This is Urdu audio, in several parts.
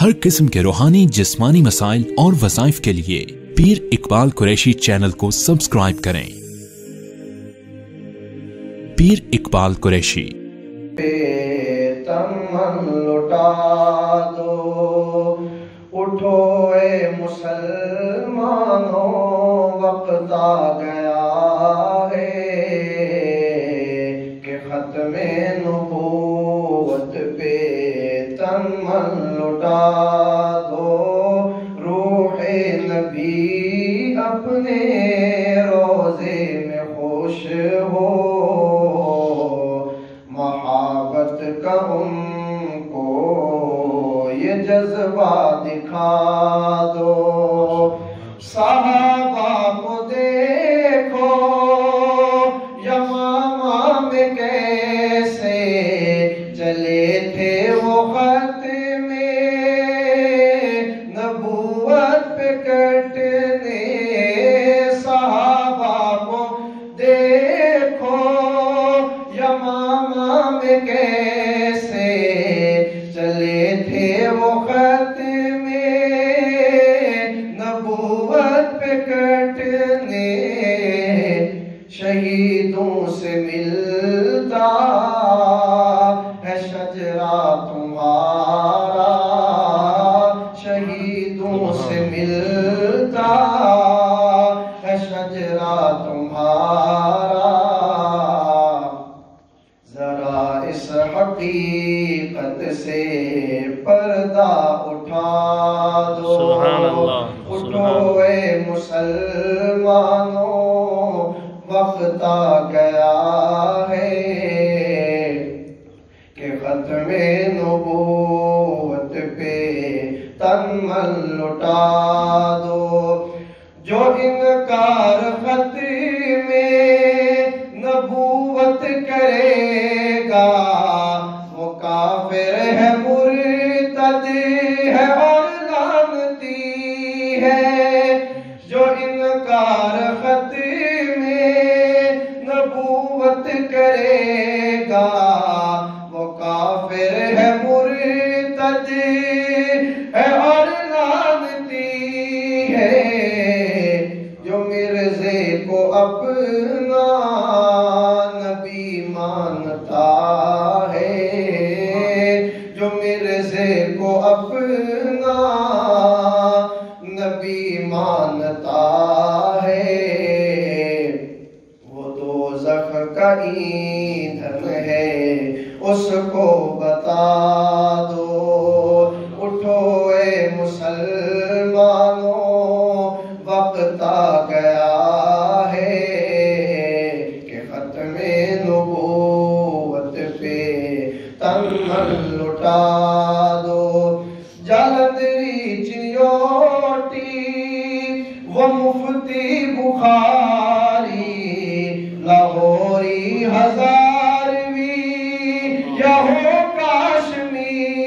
ہر قسم کے روحانی جسمانی مسائل اور وظائف کے لیے پیر اقبال قریشی چینل کو سبسکرائب کریں۔ پیر اقبال قریشی۔ تمن لٹا دو، اٹھو اے مسلمانوں، وقت آ گیا ہے کہ ختم نبوت پہ تمن لٹا دو، روح نبی اپنے روزے میں خوش ہو، محبت کا ان کو یہ جذبہ دکھا دو۔ صحابہ کو دیکھو یمامہ میں کیسے چلے تھے وہ خط میں نبوت پہ کٹنے، صحابہ کو دیکھو یمامہ میں کیسے چلے تھے وہ خط میں نبوت پہ کٹنے، شہیدوں سے ملتا ہے شجرہ تمہارا، شہیدوں سے ملتا ہے شجرہ تمہارا، ذرا اس حقیقت سے پردہ اٹھا دو۔ سبحان اللہ، اٹھو اے مسلمانوں، وقت آ گیا ہے کہ ختم نبوت پہ تمن لٹا دو۔ جو انکار ختم نبوت کرے گا وہ کافر ہے، مرتد ہے اور لعنتی ہے۔ جو انکار ختم نبوت کرے گا وہ کافر ہے، مرتد ہے اور لعنتی ہے۔ جو مرزے کو اپنا نبی مانتا ہے، جو مرزے کو اپنا نبی مانتا ہے، وہ دوزخ کا ایندھن ہے، اس کو بتا دو۔ اٹھو اے مسلمانوں، وقت آ گیا ہے کہ ختم نبوت پہ تمن لٹا دو۔ جالندری چنیوٹی وہ مفتی بخاری، لاہوری ہزاروی یا ہو کاشمیری،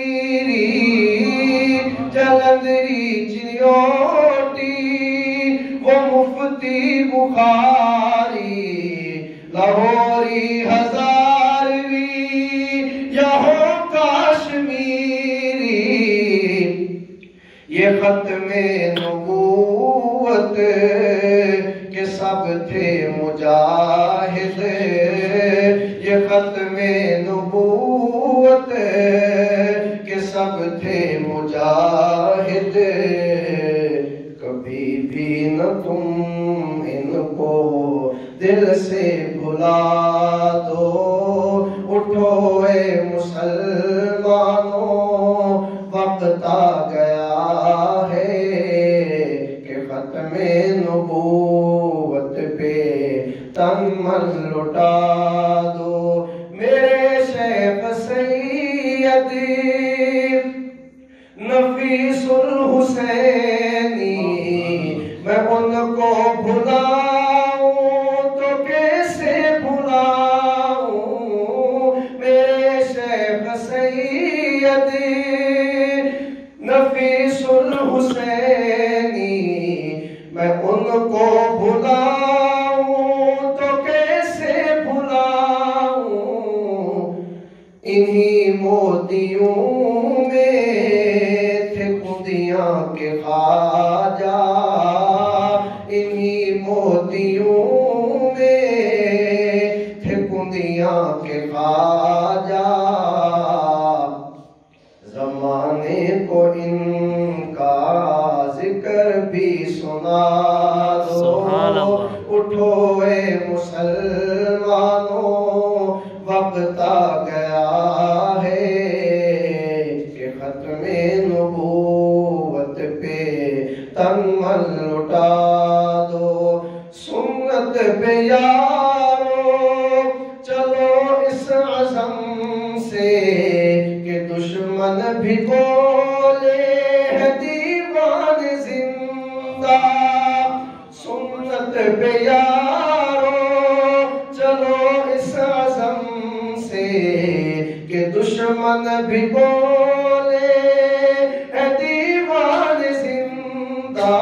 جالندری چنیوٹی وہ مفتی بخاری، لاہوری ہزاروی یا ہو کاشمیری، یہ ختم نبوت کے سب تھے مجاہد، یہ ختم نبوت کے سب تھے مجاہد، کبھی بھی نہ تم ان کو دل سے بھلا دو۔ اٹھو اے مسلمانوں، وقت آ گیا ہے کہ ختم نبوت پہ تمن لٹا دو۔ میرے شیخ سید نفیس الحسینی، میں ان کو بھلاؤں تو کیسے بھلاؤں، میرے شیخ سید نفیس الحسینی، میں ان کو بھلاؤں تو کیسے بھلاؤں، انہی موتیوں میں تھے دشمن بھی بولے ہے دیوان زندہ سنت پہ یارو چلو اس عزم سے کہ دشمن بھی بولے ہے دیوان زندہ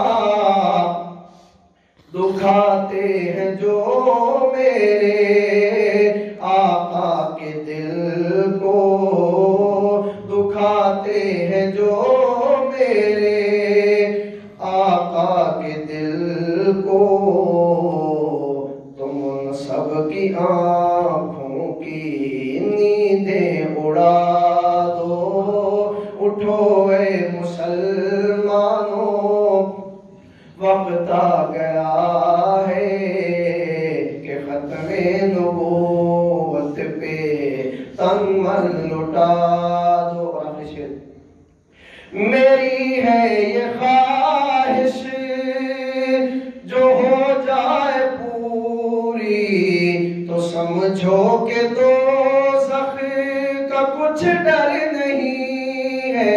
دکھاتے ہیں جو میرے آقا کے دل کو دکھاتے ہیں جو میرے آقا کے دل کو تم ان سب کی آنکھوں کی نیندیں اڑا دو اٹھو اے مسلمانوں وقت آ گیا ہے کہ ختم نبوت پہ تن من لٹا دو آخری شعر میری ہے یہ خواہش جو ہو جائے پوری تو سمجھو کہ دوزخ کا کچھ ڈر نہیں ہے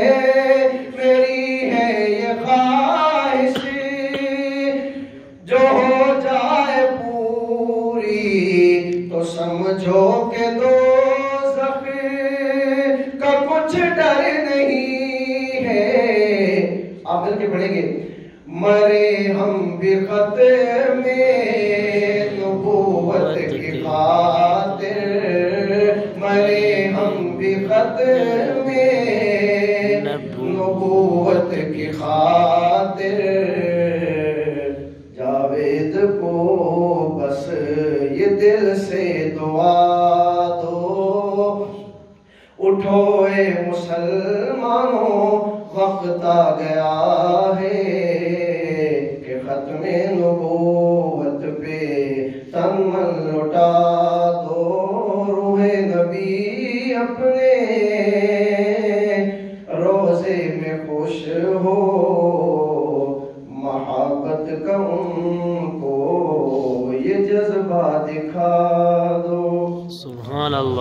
میری ہے یہ خواہش جو ہو جائے پوری تو سمجھو کہ دوزخ کا کچھ ڈر نہیں ہے آپ مل کے پڑھیں گے مرے ہم بھی ختم نبوت کی خاطر مرے ہم بھی ختم نبوت کی خاطر جاوید کو بس یہ دل سے دعا دو اٹھو اے مسلمانوں وقت آ گیا ہے کہ ختم نبوت پہ تن من لٹا دو روح نبی اپنے روزے میں خوش ہو محبت کا ان کو یہ جذبہ دکھا دو سبحان اللہ